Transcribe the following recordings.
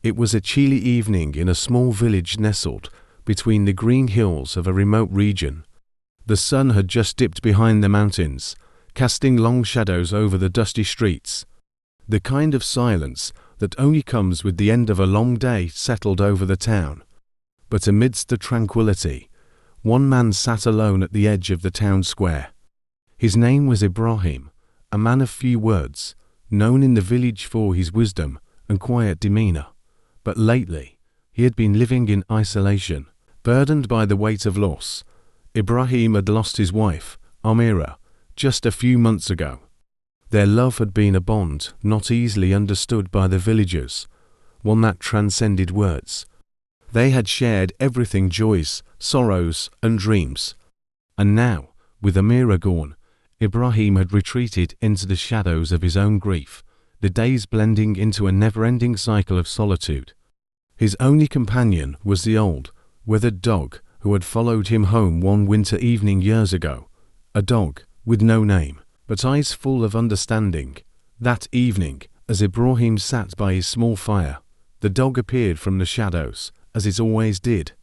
It was a chilly evening in a small village nestled between the green hills of a remote region. The sun had just dipped behind the mountains, casting long shadows over the dusty streets. The kind of silence that only comes with the end of a long day settled over the town. But amidst the tranquility, one man sat alone at the edge of the town square. His name was Ibrahim, a man of few words, known in the village for his wisdom and quiet demeanor. But lately, he had been living in isolation, burdened by the weight of loss. Ibrahim had lost his wife, Amira, just a few months ago. Their love had been a bond not easily understood by the villagers, one that transcended words. They had shared everything: joys, sorrows, and dreams. And now, with Amira gone, Ibrahim had retreated into the shadows of his own grief, the days blending into a never-ending cycle of solitude. His only companion was the old, withered dog who had followed him home one winter evening years ago, a dog with no name, but eyes full of understanding. That evening, as Ibrahim sat by his small fire, the dog appeared from the shadows, as it always did.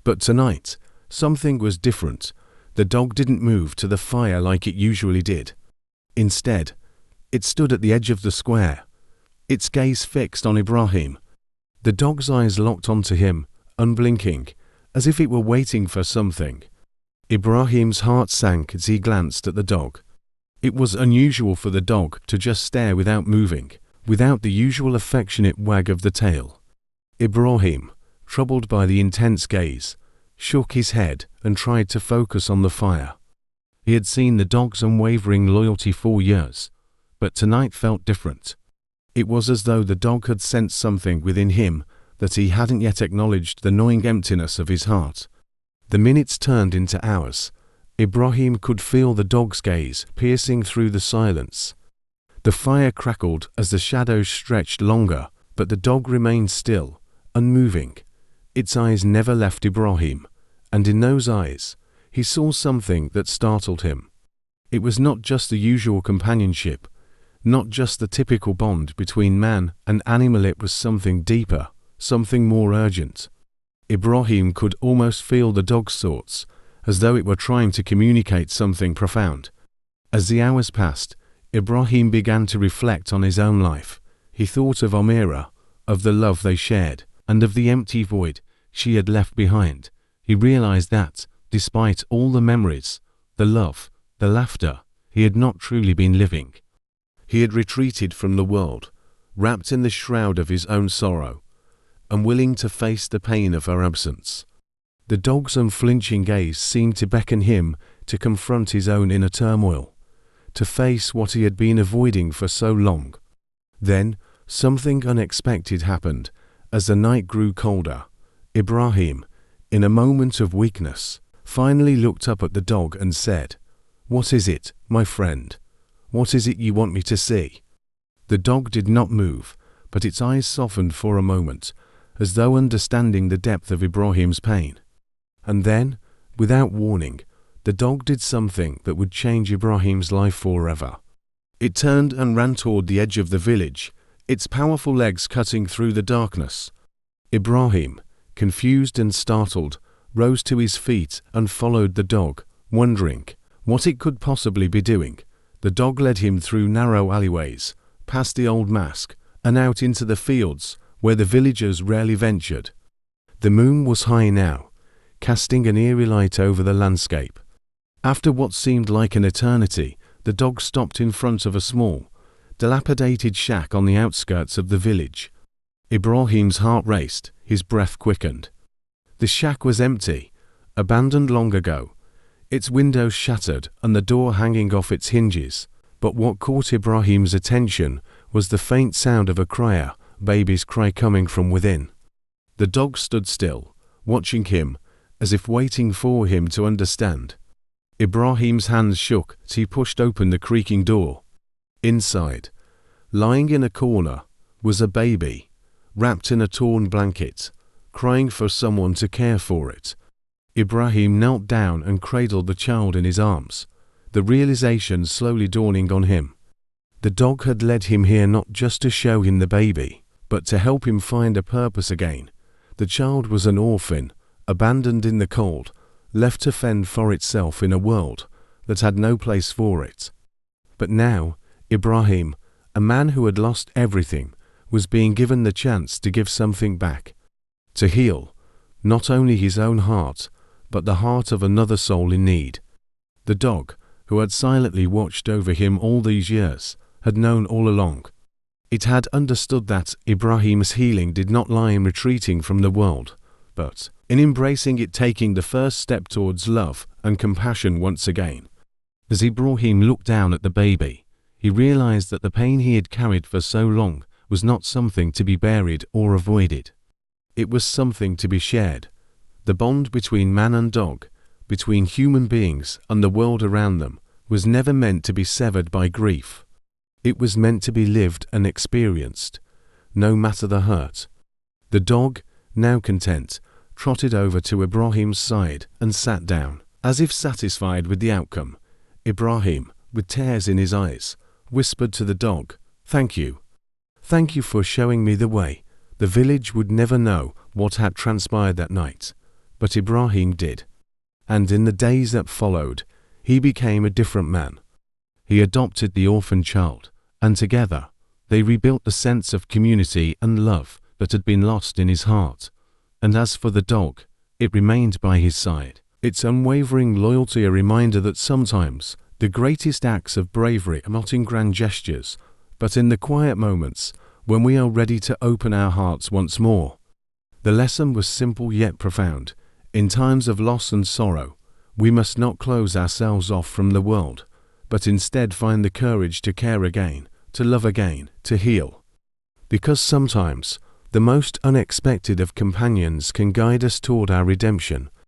But tonight, something was different. The dog didn't move to the fire like it usually did. Instead, it stood at the edge of the square, its gaze fixed on Ibrahim. The dog's eyes locked onto him, unblinking, as if it were waiting for something. Ibrahim's heart sank as he glanced at the dog. It was unusual for the dog to just stare without moving, without the usual affectionate wag of the tail. Ibrahim, troubled by the intense gaze, shook his head and tried to focus on the fire. He had seen the dog's unwavering loyalty for years, but tonight felt different. It was as though the dog had sensed something within him that he hadn't yet acknowledged, the gnawing emptiness of his heart. The minutes turned into hours. Ibrahim could feel the dog's gaze piercing through the silence. The fire crackled as the shadows stretched longer, but the dog remained still, unmoving. Its eyes never left Ibrahim, and in those eyes, he saw something that startled him. It was not just the usual companionship, not just the typical bond between man and animal. It was something deeper, something more urgent. Ibrahim could almost feel the dog's thoughts, as though it were trying to communicate something profound. As the hours passed, Ibrahim began to reflect on his own life. He thought of Amira, of the love they shared, and of the empty void she had left behind. He realized that, despite all the memories, the love, the laughter, he had not truly been living. He had retreated from the world, wrapped in the shroud of his own sorrow, unwilling to face the pain of her absence. The dog's unflinching gaze seemed to beckon him to confront his own inner turmoil, to face what he had been avoiding for so long. Then, something unexpected happened. As the night grew colder, Ibrahim, in a moment of weakness, finally looked up at the dog and said, "What is it, my friend? What is it you want me to see?" The dog did not move, but its eyes softened for a moment, as though understanding the depth of Ibrahim's pain. And then, without warning, the dog did something that would change Ibrahim's life forever. It turned and ran toward the edge of the village, its powerful legs cutting through the darkness. Ibrahim, confused and startled, rose to his feet and followed the dog, wondering what it could possibly be doing. The dog led him through narrow alleyways, past the old mosque, and out into the fields where the villagers rarely ventured. The moon was high now, casting an eerie light over the landscape. After what seemed like an eternity, the dog stopped in front of a small, dilapidated shack on the outskirts of the village. Ibrahim's heart raced, his breath quickened. The shack was empty, abandoned long ago, its windows shattered and the door hanging off its hinges. But what caught Ibrahim's attention was the faint sound of a baby's cry coming from within. The dog stood still, watching him, as if waiting for him to understand. Ibrahim's hands shook as he pushed open the creaking door. Inside, lying in a corner, was a baby, wrapped in a torn blanket, crying for someone to care for it. Ibrahim knelt down and cradled the child in his arms, the realization slowly dawning on him. The dog had led him here not just to show him the baby, but to help him find a purpose again. The child was an orphan, abandoned in the cold, left to fend for itself in a world that had no place for it. But now, Ibrahim, a man who had lost everything, was being given the chance to give something back, to heal, not only his own heart, but the heart of another soul in need. The dog, who had silently watched over him all these years, had known all along. It had understood that Ibrahim's healing did not lie in retreating from the world, but in embracing it, taking the first step towards love and compassion once again. As Ibrahim looked down at the baby, he realized that the pain he had carried for so long was not something to be buried or avoided. It was something to be shared. The bond between man and dog, between human beings and the world around them, was never meant to be severed by grief. It was meant to be lived and experienced, no matter the hurt. The dog, now content, trotted over to Ibrahim's side and sat down, as if satisfied with the outcome. Ibrahim, with tears in his eyes, whispered to the dog, "Thank you. Thank you for showing me the way." The village would never know what had transpired that night, but Ibrahim did. And in the days that followed, he became a different man. He adopted the orphan child, and together, they rebuilt the sense of community and love that had been lost in his heart. And as for the dog, it remained by his side, its unwavering loyalty a reminder that sometimes the greatest acts of bravery are not in grand gestures, but in the quiet moments when we are ready to open our hearts once more. The lesson was simple yet profound. In times of loss and sorrow, we must not close ourselves off from the world, but instead find the courage to care again, to love again, to heal. Because sometimes the most unexpected of companions can guide us toward our redemption,